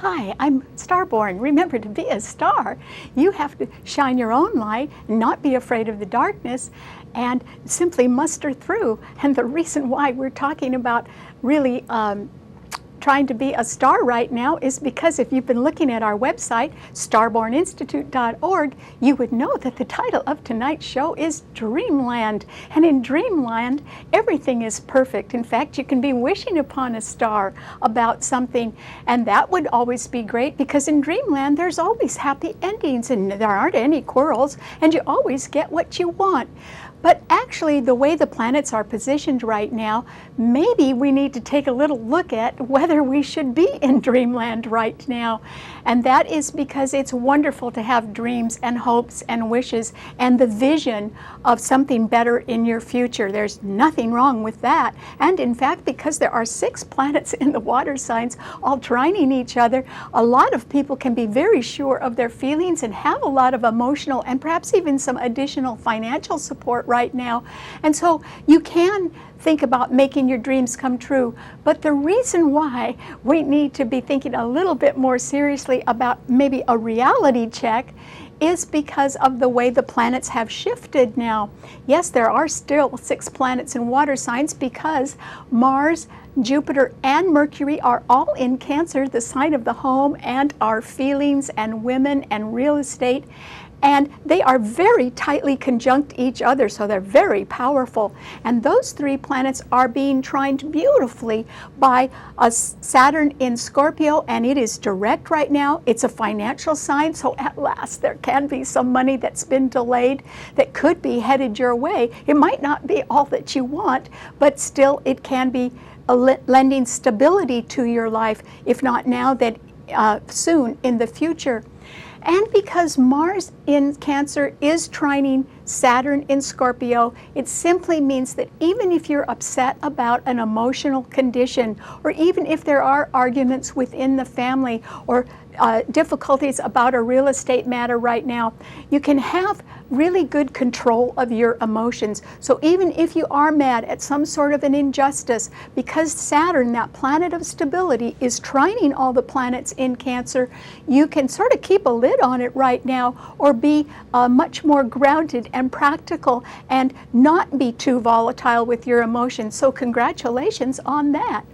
Hi, I'm Starborn. Remember, to be a star, you have to shine your own light and not be afraid of the darkness and simply muster through. And the reason why we're talking about really trying to be a star right now is because if you've been looking at our website, starborninstitute.org, you would know that the title of tonight's show is Dreamland. And in Dreamland, everything is perfect. In fact, you can be wishing upon a star about something, and that would always be great because in Dreamland, there's always happy endings and there aren't any quarrels, and you always get what you want. But actually, the way the planets are positioned right now, maybe we need to take a little look at whether we should be in Dreamland right now. And that is because it's wonderful to have dreams and hopes and wishes and the vision of something better in your future. There's nothing wrong with that. And in fact, because there are 6 planets in the water signs all trining each other, a lot of people can be very sure of their feelings and have a lot of emotional and perhaps even some additional financial support right now. And so you can think about making your dreams come true. But the reason why we need to be thinking a little bit more seriously about maybe a reality check is because of the way the planets have shifted now. Yes, there are still 6 planets in water signs because Mars, Jupiter, and Mercury are all in Cancer, the sign of the home and our feelings and women and real estate. And they are very tightly conjunct each other, so they're very powerful. And those 3 planets are being trined beautifully by a Saturn in Scorpio, and it is direct right now. It's a financial sign, so at last there can be some money that's been delayed that could be headed your way. It might not be all that you want, but still it can be lending stability to your life, if not now, then soon in the future. And because Mars in Cancer is trining Saturn in Scorpio, it simply means that even if you're upset about an emotional condition, or even if there are arguments within the family or difficulties about a real estate matter right now, you can have really good control of your emotions. So even if you are mad at some sort of an injustice, because Saturn, that planet of stability, is trining all the planets in Cancer, you can sort of keep a lid on it right now, or be much more grounded and practical and not be too volatile with your emotions. So congratulations on that.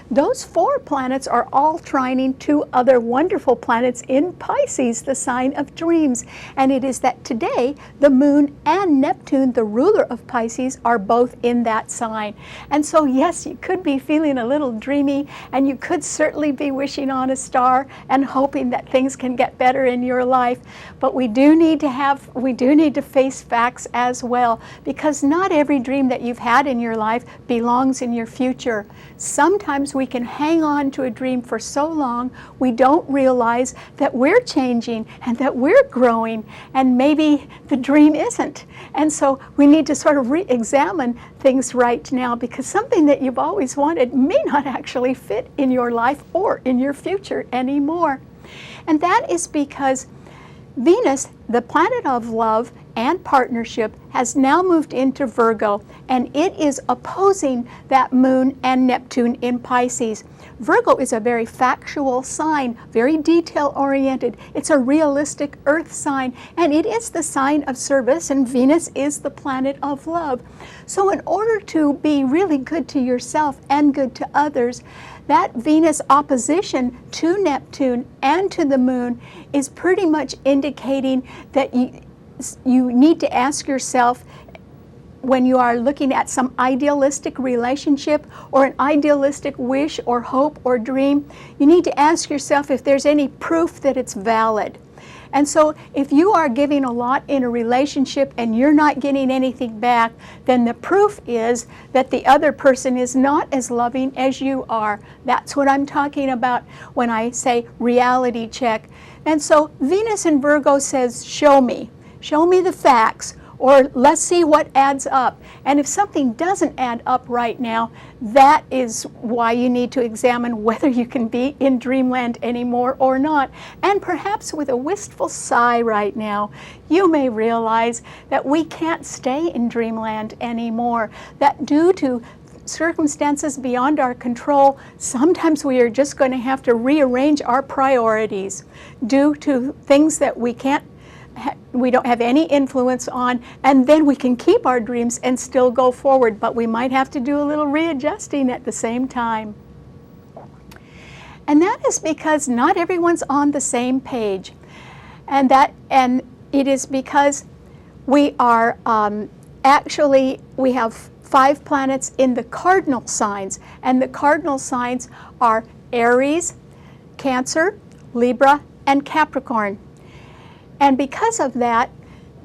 Those 4 planets are all trining 2 other wonderful planets in Pisces, the sign of dreams. And it is that today, the Moon and Neptune, the ruler of Pisces, are both in that sign. And so yes, you could be feeling a little dreamy, and you could certainly be wishing on a star and hoping that things can get better in your life. But we do need to face facts as well, because not every dream that you've had in your life belongs in your future. Sometimes we can hang on to a dream for so long, we don't realize that we're changing and that we're growing, and maybe the dream isn't. And so we need to sort of re-examine things right now, because something that you've always wanted may not actually fit in your life or in your future anymore. And that is because Venus, the planet of love and partnership, has now moved into Virgo, and it is opposing that Moon and Neptune in Pisces. Virgo is a very factual sign, very detail-oriented. It's a realistic earth sign, and it is the sign of service, and Venus is the planet of love. So in order to be really good to yourself and good to others, that Venus opposition to Neptune and to the Moon is pretty much indicating that you need to ask yourself, when you are looking at some idealistic relationship or an idealistic wish or hope or dream, you need to ask yourself if there's any proof that it's valid. And so if you are giving a lot in a relationship and you're not getting anything back, then the proof is that the other person is not as loving as you are. That's what I'm talking about when I say reality check. And so Venus in Virgo says, show me the facts, or let's see what adds up. And if something doesn't add up right now, that is why you need to examine whether you can be in Dreamland anymore or not. And perhaps with a wistful sigh right now, you may realize that we can't stay in Dreamland anymore, that due to circumstances beyond our control, sometimes we are just going to have to rearrange our priorities due to things that we don't have any influence on, and then we can keep our dreams and still go forward, but we might have to do a little readjusting at the same time. And that is because not everyone's on the same page. And it is because we are we have 5 planets in the cardinal signs, and the cardinal signs are Aries, Cancer, Libra, and Capricorn. And because of that,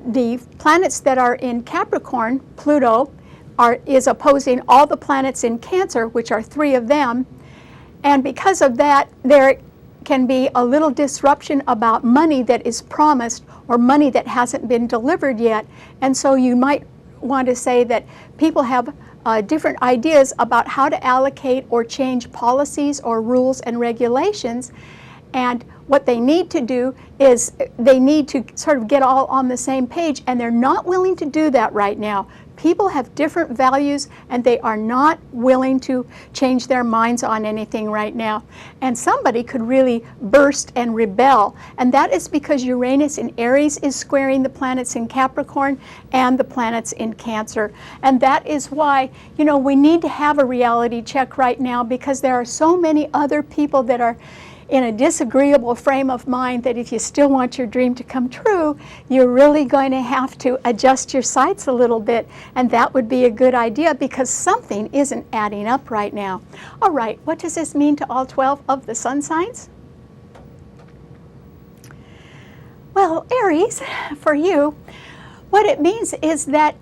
the planets that are in Capricorn, Pluto, is opposing all the planets in Cancer, which are 3 of them. And because of that, there can be a little disruption about money that is promised or money that hasn't been delivered yet. And so you might want to say that people have different ideas about how to allocate or change policies or rules and regulations. And what they need to do is they need to sort of get all on the same page, and they're not willing to do that right now. People have different values, and they are not willing to change their minds on anything right now. And somebody could really burst and rebel, and that is because Uranus in Aries is squaring the planets in Capricorn and the planets in Cancer. And that is why, we need to have a reality check right now, because there are so many other people that are in a disagreeable frame of mind that if you still want your dream to come true, you're really going to have to adjust your sights a little bit, and that would be a good idea because something isn't adding up right now. All right, what does this mean to all 12 of the sun signs? Well, Aries, for you, what it means is that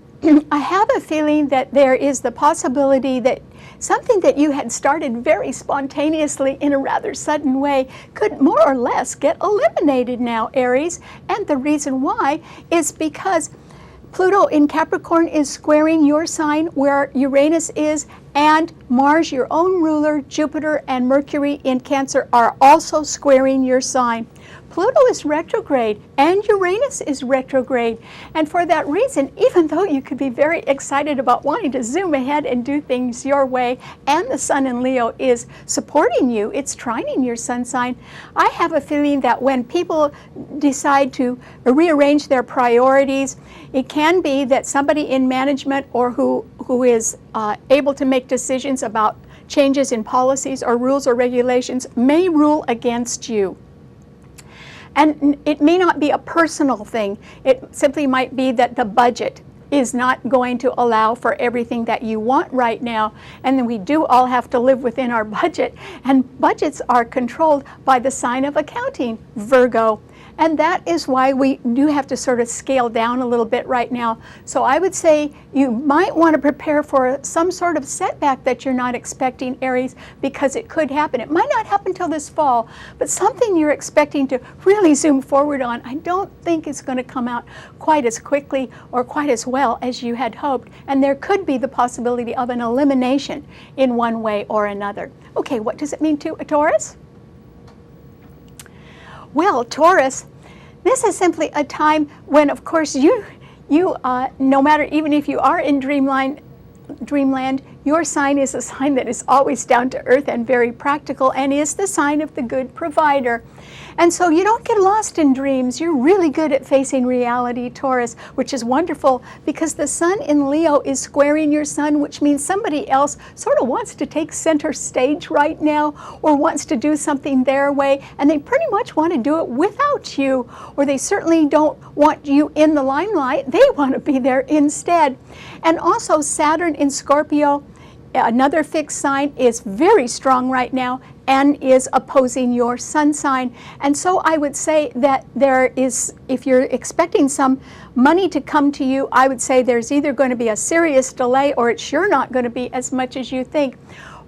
I have a feeling that there is the possibility that something that you had started very spontaneously in a rather sudden way could more or less get eliminated now, Aries. And the reason why is because Pluto in Capricorn is squaring your sign where Uranus is, and Mars, your own ruler, Jupiter, and Mercury in Cancer are also squaring your sign. Pluto is retrograde and Uranus is retrograde, and for that reason, even though you could be very excited about wanting to zoom ahead and do things your way, and the Sun in Leo is supporting you, it's trining your sun sign, I have a feeling that when people decide to rearrange their priorities, it can be that somebody in management or who is able to make decisions about changes in policies or rules or regulations may rule against you. And it may not be a personal thing. It simply might be that the budget is not going to allow for everything that you want right now. And then we do all have to live within our budget. And budgets are controlled by the sign of accounting, Virgo. And that is why we do have to sort of scale down a little bit right now. So I would say you might want to prepare for some sort of setback that you're not expecting, Aries, because it could happen. It might not happen till this fall, but something you're expecting to really zoom forward on, I don't think it's going to come out quite as quickly or quite as well as you had hoped. And there could be the possibility of an elimination in one way or another. Okay, what does it mean to a Taurus? Well, Taurus, this is simply a time when, of course, you no matter, even if you are in Dreamland, your sign is a sign that is always down to earth and very practical, and is the sign of the good provider. And so you don't get lost in dreams. You're really good at facing reality, Taurus, which is wonderful because the Sun in Leo is squaring your Sun, which means somebody else sort of wants to take center stage right now or wants to do something their way, and they pretty much want to do it without you, or they certainly don't want you in the limelight. They want to be there instead. And also Saturn in Scorpio, another fixed sign, is very strong right now and is opposing your sun sign. And so I would say that there is, if you're expecting some money to come to you, I would say there's either going to be a serious delay or it's sure not going to be as much as you think.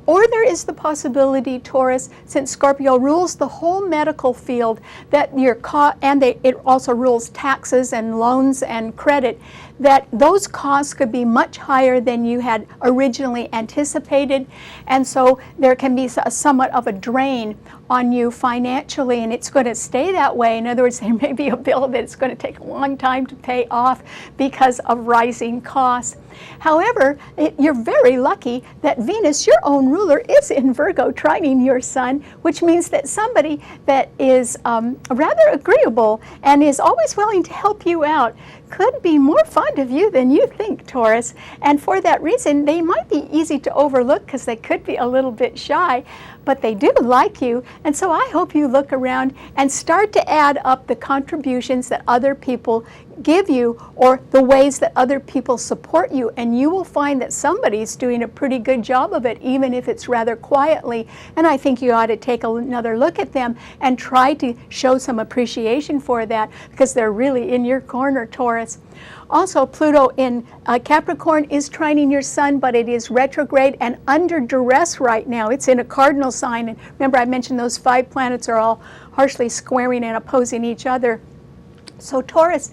Or there is the possibility, Taurus, since Scorpio rules the whole medical field, that you're caught, and it also rules taxes and loans and credit, that those costs could be much higher than you had originally anticipated, and so there can be somewhat of a drain on you financially, and it's going to stay that way. In other words, there may be a bill that it's going to take a long time to pay off because of rising costs. However, you're very lucky that Venus, your own ruler, is in Virgo trining your sun, which means that somebody that is rather agreeable and is always willing to help you out could be more fond of you than you think, Taurus. And for that reason, they might be easy to overlook because they could be a little bit shy, but they do like you. And so I hope you look around and start to add up the contributions that other people give you or the ways that other people support you, and you will find that somebody's doing a pretty good job of it, even if it's rather quietly. And I think you ought to take another look at them and try to show some appreciation for that, because they're really in your corner, Taurus. Also, Pluto in Capricorn is trining your sun, but it is retrograde and under duress right now. It's in a cardinal sign, and remember I mentioned those 5 planets are all harshly squaring and opposing each other. So Taurus,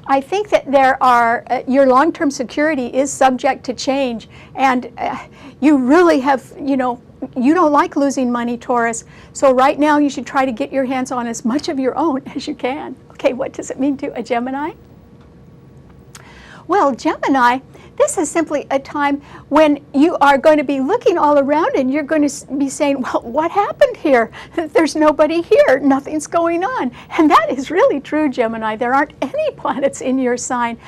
I think that there are, your long-term security is subject to change, and you really have, you don't like losing money, Taurus. So right now you should try to get your hands on as much of your own as you can. Okay, what does it mean to a Gemini? Well, Gemini, this is simply a time when you are going to be looking all around and you're going to be saying, well, what happened here? There's nobody here. Nothing's going on. And that is really true, Gemini. There aren't any planets in your sign.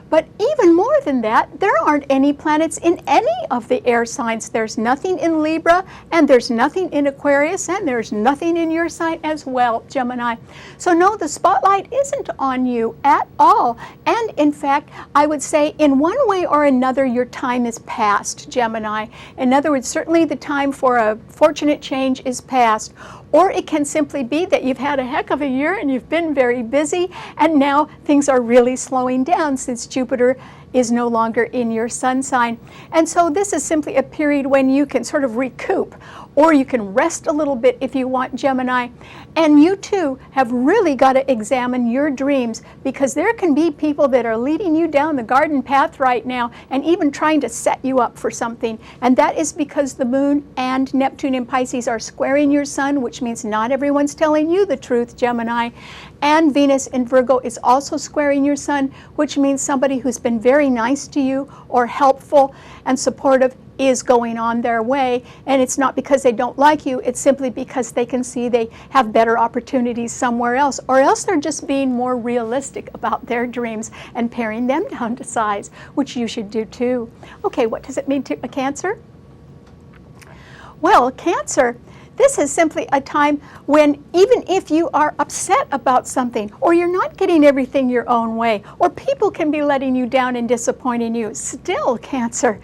But even more than that, there aren't any planets in any of the air signs. There's nothing in Libra, and there's nothing in Aquarius, and there's nothing in your sign as well, Gemini. So no, the spotlight isn't on you at all. And in fact, I would say in one way or another, your time is past, Gemini. In other words, certainly the time for a fortunate change is past. Or it can simply be that you've had a heck of a year and you've been very busy, and now things are really slowing down since Jupiter is no longer in your sun sign. And so this is simply a period when you can sort of recoup, or you can rest a little bit if you want, Gemini. And you too have really got to examine your dreams, because there can be people that are leading you down the garden path right now and even trying to set you up for something. And that is because the Moon and Neptune in Pisces are squaring your sun, which means not everyone's telling you the truth, Gemini. And Venus in Virgo is also squaring your sun, which means somebody who's been very nice to you or helpful and supportive is going on their way. And it's not because they don't like you, it's simply because they can see they have better opportunities somewhere else, or else they're just being more realistic about their dreams and paring them down to size, which you should do too. Okay, what does it mean to a Cancer? Well, Cancer, this is simply a time when even if you are upset about something, or you're not getting everything your own way, or people can be letting you down and disappointing you, still, Cancer,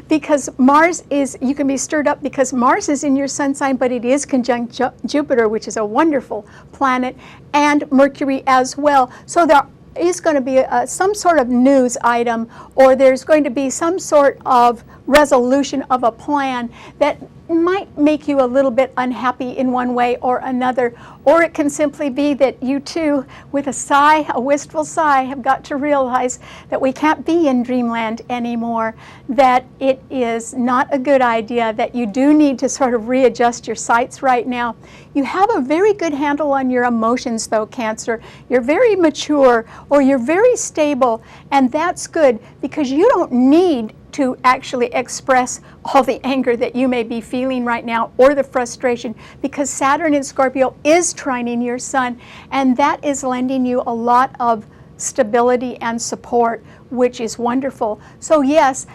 because Mars is, you can be stirred up because Mars is in your sun sign, but it is conjunct Jupiter, which is a wonderful planet, and Mercury as well. So there is going to be some sort of news item, or there's going to be some sort of resolution of a plan that might make you a little bit unhappy in one way or another. Or it can simply be that you too, with a sigh, a wistful sigh, have got to realize that we can't be in Dreamland anymore, that it is not a good idea, that you do need to sort of readjust your sights right now. You have a very good handle on your emotions though, Cancer. You're very mature, or you're very stable, and that's good because you don't need to actually express all the anger that you may be feeling right now, or the frustration, because Saturn in Scorpio is trining your sun, and that is lending you a lot of stability and support, which is wonderful. So yes,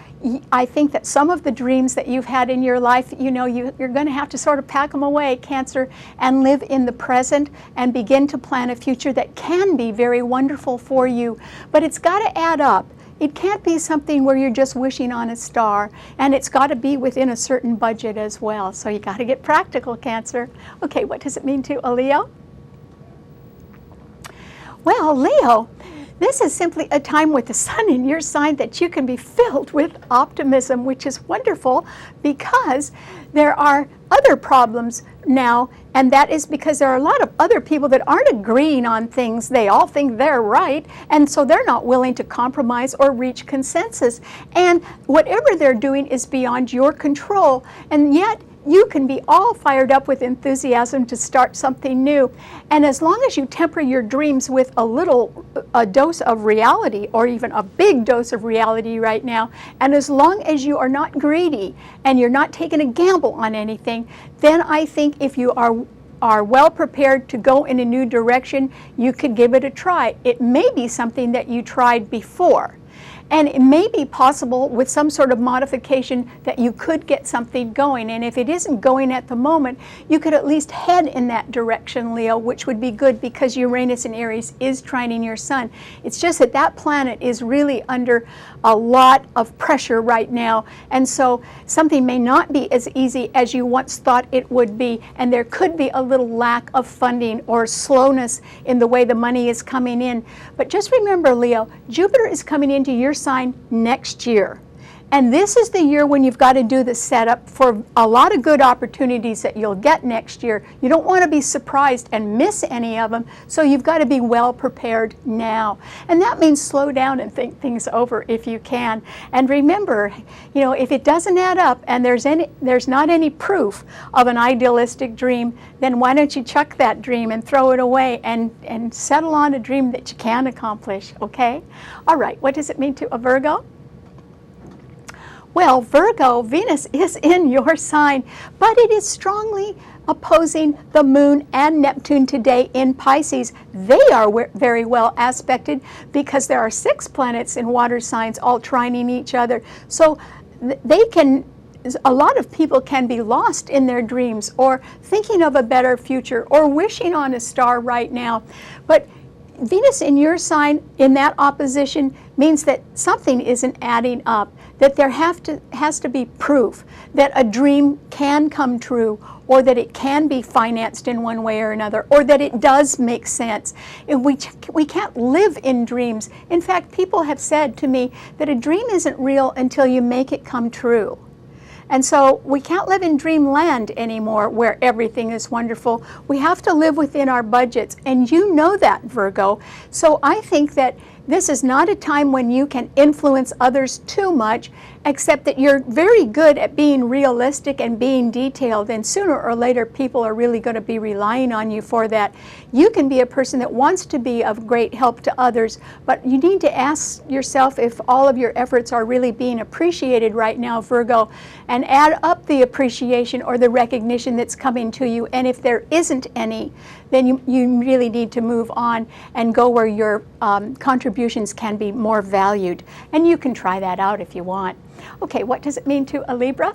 I think that some of the dreams that you've had in your life, you're going to have to sort of pack them away, Cancer, and live in the present and begin to plan a future that can be very wonderful for you. But it's got to add up. It can't be something where you're just wishing on a star, and it's got to be within a certain budget as well. So you got to get practical, Cancer. Okay, what does it mean to a Leo? Well, Leo, This is simply a time with the sun in your sign that you can be filled with optimism, which is wonderful because there are other problems now, and that is because there are a lot of other people that aren't agreeing on things. They all think they're right, and so they're not willing to compromise or reach consensus. And whatever they're doing is beyond your control, and yet you can be all fired up with enthusiasm to start something new. And as long as you temper your dreams with a dose of reality, or even a big dose of reality right now, and as long as you are not greedy and you're not taking a gamble on anything, then I think if you are well prepared to go in a new direction, you could give it a try. It may be something that you tried before. And it may be possible with some sort of modification that you could get something going. And if it isn't going at the moment, you could at least head in that direction, Leo, which would be good because Uranus in Aries is trining your sun. It's just that that planet is really under a lot of pressure right now. And so something may not be as easy as you once thought it would be. And there could be a little lack of funding or slowness in the way the money is coming in. But just remember, Leo, Jupiter is coming into your sign next year. And this is the year when you've got to do the setup for a lot of good opportunities that you'll get next year. You don't want to be surprised and miss any of them, so you've got to be well prepared now. And that means slow down and think things over if you can. And remember, you know, if it doesn't add up and there's not any proof of an idealistic dream, then why don't you chuck that dream and throw it away and settle on a dream that you can accomplish, okay? All right, what does it mean to a Virgo? Well, Virgo, Venus is in your sign, but it is strongly opposing the Moon and Neptune today in Pisces. They are very well aspected because there are 6 planets in water signs all trining each other. So a lot of people can be lost in their dreams or thinking of a better future or wishing on a star right now. But Venus in your sign in that opposition means that something isn't adding up, that there has to be proof that a dream can come true, or that it can be financed in one way or another, or that it does make sense. And we can't live in dreams. In fact, people have said to me that a dream isn't real until you make it come true. And so we can't live in dreamland anymore where everything is wonderful. We have to live within our budgets, and you know that, Virgo. So I think that this is not a time when you can influence others too much, except that you're very good at being realistic and being detailed, and sooner or later people are really going to be relying on you for that. You can be a person that wants to be of great help to others, but you need to ask yourself if all of your efforts are really being appreciated right now, Virgo, and add up the appreciation or the recognition that's coming to you. And if there isn't any, then you really need to move on and go where your contributions can be more valued. And you can try that out if you want. Okay, what does it mean to a Libra?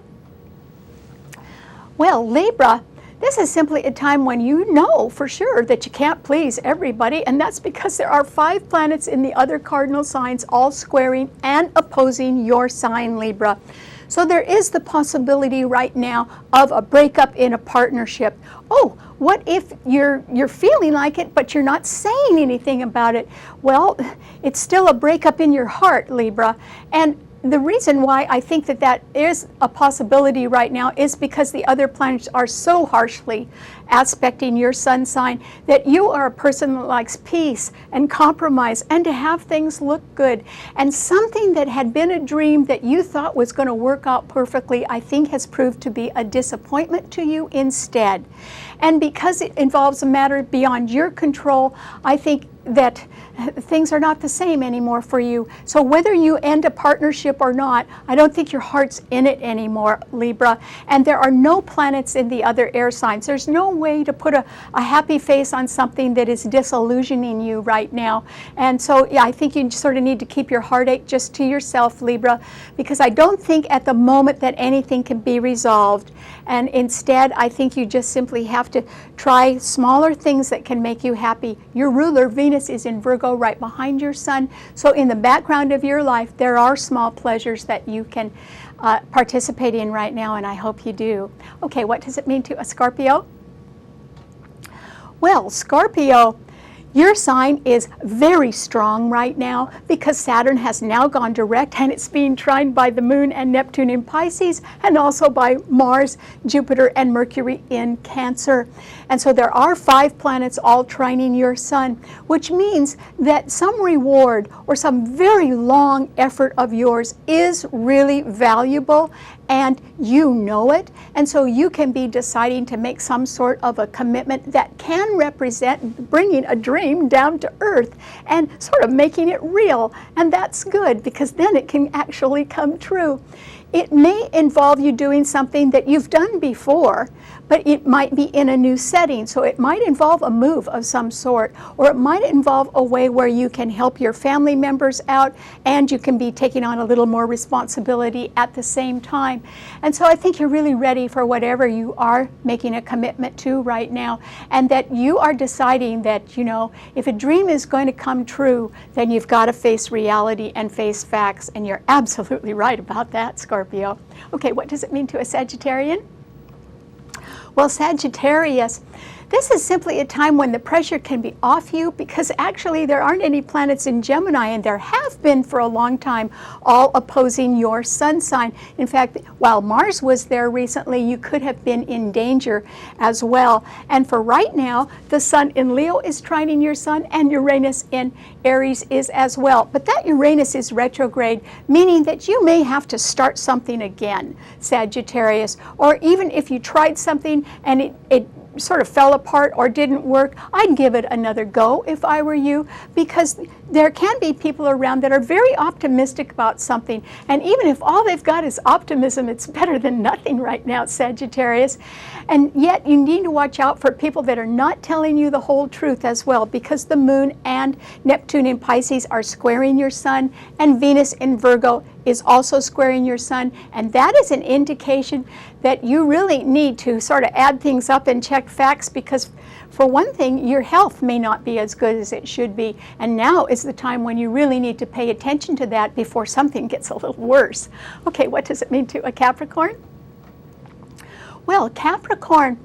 Well, Libra, this is simply a time when you know for sure that you can't please everybody, and that's because there are 5 planets in the other cardinal signs all squaring and opposing your sign, Libra. So there is the possibility right now of a breakup in a partnership. Oh, what if you're feeling like it, but you're not saying anything about it? Well, it's still a breakup in your heart, Libra. And the reason why I think that is a possibility right now is because the other planets are so harshly aspecting your sun sign that you are a person that likes peace and compromise and to have things look good. And something that had been a dream that you thought was going to work out perfectly, I think has proved to be a disappointment to you instead. And because it involves a matter beyond your control, I think that things are not the same anymore for you. So whether you end a partnership or not, I don't think your heart's in it anymore, Libra. And there are no planets in the other air signs. There's no way to put a happy face on something that is disillusioning you right now. And so, yeah, I think you sort of need to keep your heartache just to yourself, Libra, because I don't think at the moment that anything can be resolved. And instead, I think you just simply have to try smaller things that can make you happy. Your ruler, Venus, is in Virgo right behind your sun. So in the background of your life, there are small pleasures that you can participate in right now, and I hope you do. Okay, what does it mean to a Scorpio? Well, Scorpio, Your sign is very strong right now because Saturn has now gone direct and it's being trined by the Moon and Neptune in Pisces and also by Mars, Jupiter, and Mercury in Cancer. And so there are 5 planets all trining your sun, which means that some reward or some very long effort of yours is really valuable, and you know it, and so you can be deciding to make some sort of a commitment that can represent bringing a dream down to earth and sort of making it real, and that's good because then it can actually come true. It may involve you doing something that you've done before, but it might be in a new setting. So it might involve a move of some sort, or it might involve a way where you can help your family members out and you can be taking on a little more responsibility at the same time. And so I think you're really ready for whatever you are making a commitment to right now, and that you are deciding that, you know, if a dream is going to come true, then you've got to face reality and face facts, and you're absolutely right about that, Scorpio. Okay, what does it mean to a Sagittarian? Well, Sagittarius, this is simply a time when the pressure can be off you because actually there aren't any planets in Gemini, and there have been for a long time, all opposing your sun sign. In fact, while Mars was there recently, you could have been in danger as well. And for right now, the sun in Leo is trining your sun, and Uranus in Aries is as well. But that Uranus is retrograde, meaning that you may have to start something again, Sagittarius. Or even if you tried something and it sort of fell apart or didn't work, I'd give it another go if I were you, because there can be people around that are very optimistic about something, and even if all they've got is optimism, it's better than nothing right now, Sagittarius. And yet you need to watch out for people that are not telling you the whole truth as well, because the Moon and Neptune in Pisces are squaring your sun, and Venus in Virgo is also squaring your sun, and that is an indication that you really need to sort of add things up and check facts, because for one thing, your health may not be as good as it should be, and now is the time when you really need to pay attention to that before something gets a little worse. Okay, what does it mean to a Capricorn? Well, Capricorn,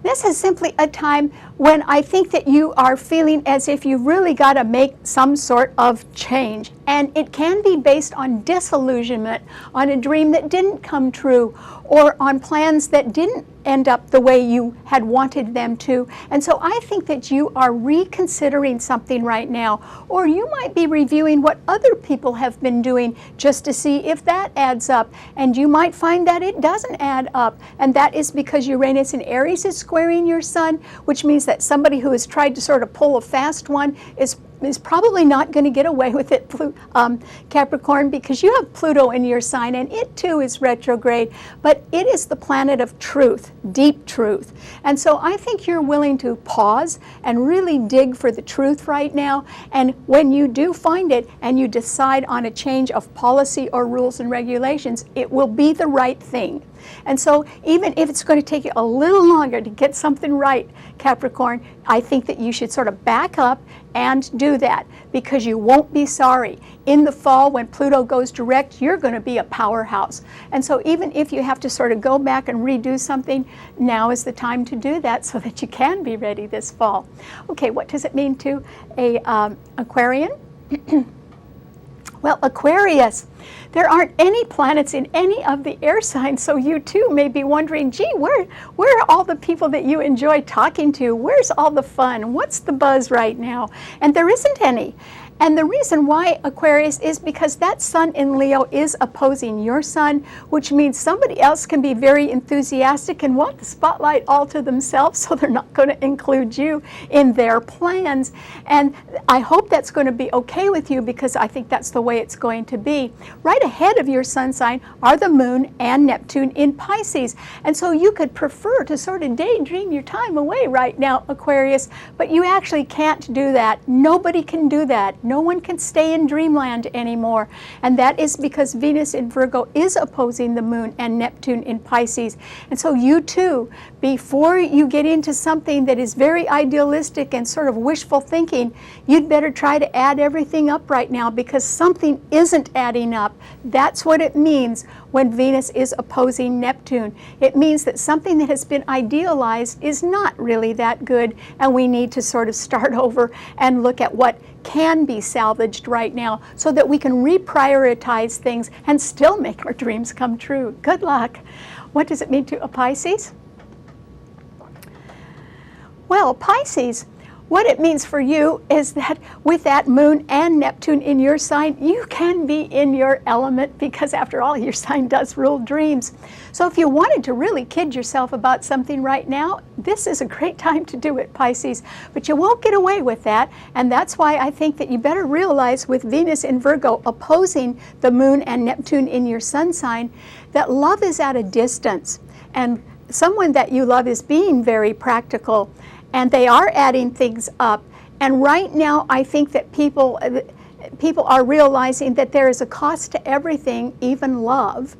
this is simply a time when I think that you are feeling as if you've really got to make some sort of change. And it can be based on disillusionment, on a dream that didn't come true, or on plans that didn't end up the way you had wanted them to. And so I think that you are reconsidering something right now, or you might be reviewing what other people have been doing just to see if that adds up. And you might find that it doesn't add up. And that is because Uranus in Aries is squaring your sun, which means that somebody who has tried to sort of pull a fast one is probably not going to get away with it, Capricorn, because you have Pluto in your sign, and it too is retrograde, but it is the planet of truth, deep truth. And so I think you're willing to pause and really dig for the truth right now, and when you do find it and you decide on a change of policy or rules and regulations, it will be the right thing. And so even if it's going to take you a little longer to get something right, Capricorn, I think that you should sort of back up and do that, because you won't be sorry. In the fall, when Pluto goes direct, you're going to be a powerhouse. And so even if you have to sort of go back and redo something, now is the time to do that so that you can be ready this fall. Okay, what does it mean to a Aquarian? Well, Aquarius, there aren't any planets in any of the air signs, so you too may be wondering, gee, where are all the people that you enjoy talking to? Where's all the fun? What's the buzz right now? And there isn't any. And the reason why, Aquarius, is because that sun in Leo is opposing your sun, which means somebody else can be very enthusiastic and want the spotlight all to themselves, so they're not going to include you in their plans. And I hope that's going to be okay with you, because I think that's the way it's going to be. Right ahead of your sun sign are the Moon and Neptune in Pisces. And so you could prefer to sort of daydream your time away right now, Aquarius, but you actually can't do that. Nobody can do that. No one can stay in Dreamland anymore. And that is because Venus in Virgo is opposing the Moon and Neptune in Pisces. And so you too, before you get into something that is very idealistic and sort of wishful thinking, you'd better try to add everything up right now, because something isn't adding up. That's what it means when Venus is opposing Neptune. It means that something that has been idealized is not really that good, and we need to sort of start over and look at what can be salvaged right now so that we can reprioritize things and still make our dreams come true. Good luck. What does it mean to a Pisces? Well, Pisces, what it means for you is that with that Moon and Neptune in your sign, you can be in your element because after all, your sign does rule dreams. So if you wanted to really kid yourself about something right now, this is a great time to do it, Pisces. But you won't get away with that, and that's why I think that you better realize with Venus in Virgo opposing the Moon and Neptune in your sun sign, that love is at a distance, and someone that you love is being very practical, and they are adding things up. And right now, I think that people are realizing that there is a cost to everything, even love.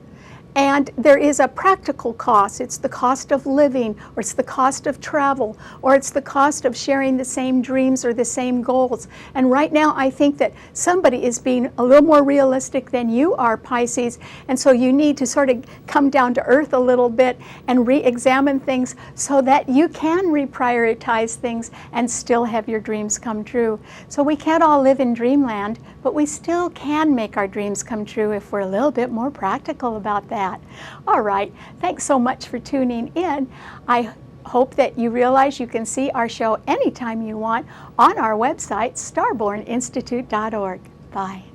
And there is a practical cost. It's the cost of living, or it's the cost of travel, or it's the cost of sharing the same dreams or the same goals. And right now, I think that somebody is being a little more realistic than you are, Pisces. And so you need to sort of come down to earth a little bit and re-examine things so that you can reprioritize things and still have your dreams come true. So we can't all live in dreamland, but we still can make our dreams come true if we're a little bit more practical about that. All right, thanks so much for tuning in. I hope that you realize you can see our show anytime you want on our website, starborninstitute.org. Bye.